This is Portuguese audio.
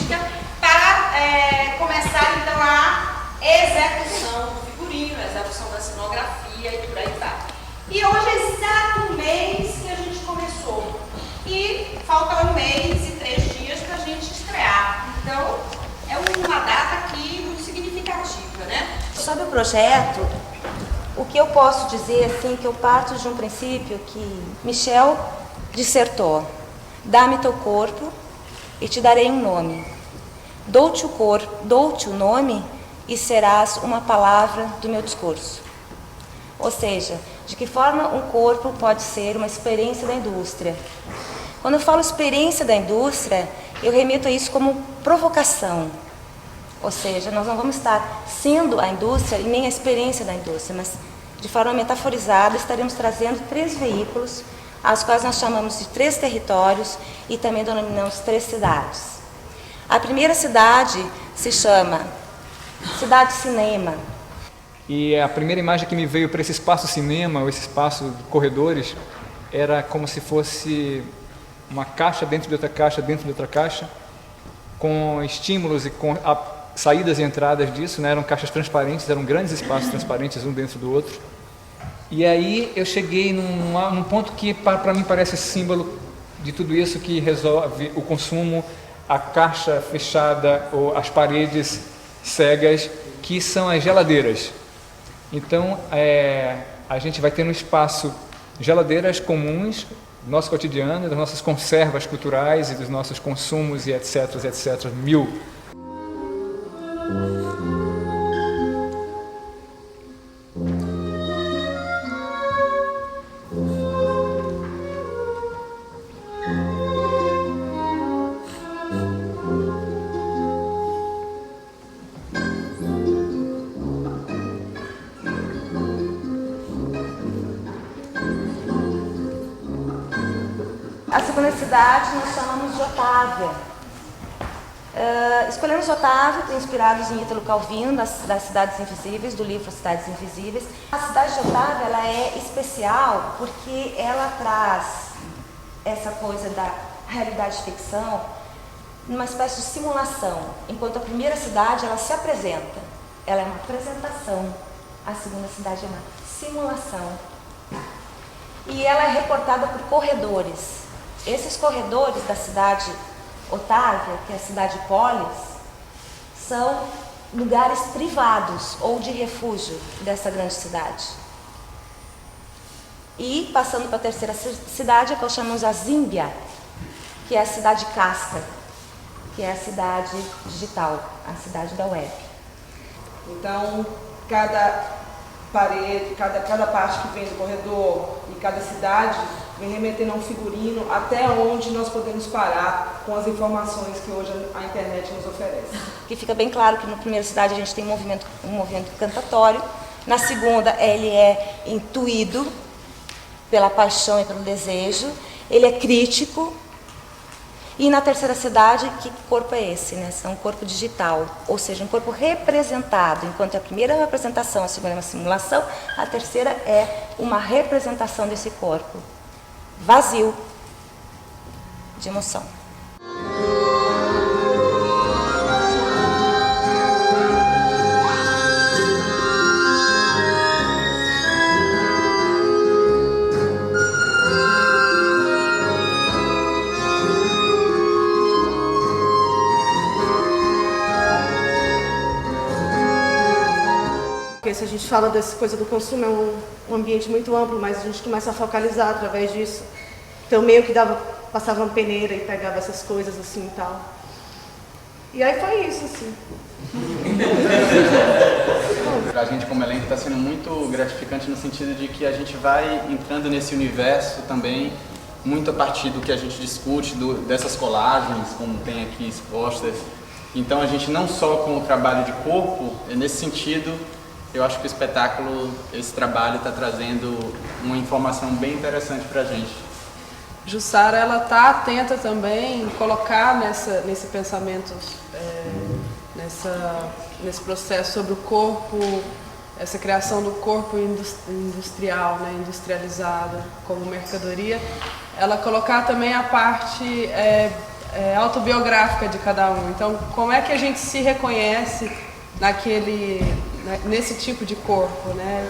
artística para começar então a execução do figurino, a execução da cenografia e por aí vai. E hoje é exato um mês que a gente começou. E falta 1 mês e 3 dias para a gente estrear. Então, é uma data aqui muito significativa, né? Sobre o projeto, o que eu posso dizer, assim, que eu parto de um princípio que Michel dissertou: dá-me teu corpo e te darei um nome. Dou-te o nome e serás uma palavra do meu discurso. Ou seja, de que forma um corpo pode ser uma experiência da indústria. Quando eu falo experiência da indústria, eu remeto a isso como provocação. Ou seja, nós não vamos estar sendo a indústria e nem a experiência da indústria, mas de forma metaforizada estaremos trazendo 3 veículos, as quais nós chamamos de 3 territórios e também denominamos 3 cidades. A primeira cidade se chama Cidade Cinema. E a primeira imagem que me veio para esse espaço cinema, ou esse espaço de corredores, era como se fosse uma caixa dentro de outra caixa, dentro de outra caixa, com estímulos e com saídas e entradas disso, né? Eram caixas transparentes, eram grandes espaços transparentes, um dentro do outro. E aí eu cheguei num ponto que para mim parece símbolo de tudo isso, que resolve o consumo, a caixa fechada ou as paredes cegas, que são as geladeiras. Então, a gente vai ter no espaço geladeiras comuns do nosso cotidiano, das nossas conservas culturais e dos nossos consumos e etc, etc, mil. A segunda cidade nós chamamos de Otávia. Escolhemos Otávia, inspirados em Ítalo Calvino, das Cidades Invisíveis, do livro Cidades Invisíveis. A cidade de Otávia ela é especial porque ela traz essa coisa da realidade de ficção numa espécie de simulação. Enquanto a primeira cidade ela se apresenta, ela é uma apresentação. A segunda cidade é uma simulação. E ela é reportada por corredores. Esses corredores da cidade Otávia, que é a cidade polis, são lugares privados ou de refúgio dessa grande cidade. E passando para a terceira cidade, que nós chamamos a Zímbia, que é a cidade casca, que é a cidade digital, a cidade da web. Então, cada parede, cada parte que vem do corredor e cada cidade vem remetendo a um figurino até onde nós podemos parar com as informações que hoje a internet nos oferece. Que fica bem claro que na primeira cidade a gente tem um movimento cantatório, na segunda ele é intuído pela paixão e pelo desejo, ele é crítico, e na terceira cidade, que corpo é esse? Né? É um corpo digital, ou seja, um corpo representado, enquanto a primeira é uma representação, a segunda é uma simulação, a terceira é uma representação desse corpo vazio de emoção. Porque se a gente fala dessa coisa do consumo, é um ambiente muito amplo, mas a gente começa a focalizar através disso. Então meio que passava uma peneira e pegava essas coisas assim e tal. E aí foi isso, assim. Pra gente como elenco está sendo muito gratificante no sentido de que a gente vai entrando nesse universo também, muito a partir do que a gente discute, dessas colagens, como tem aqui expostas. Então a gente não só com o trabalho de corpo, nesse sentido, eu acho que o espetáculo, esse trabalho está trazendo uma informação bem interessante para a gente. Jussara, ela está atenta também em colocar nesse pensamento, nesse processo sobre o corpo, essa criação do corpo industrial, né, industrializada como mercadoria, ela colocar também a parte autobiográfica de cada um. Então, como é que a gente se reconhece nesse tipo de corpo, né?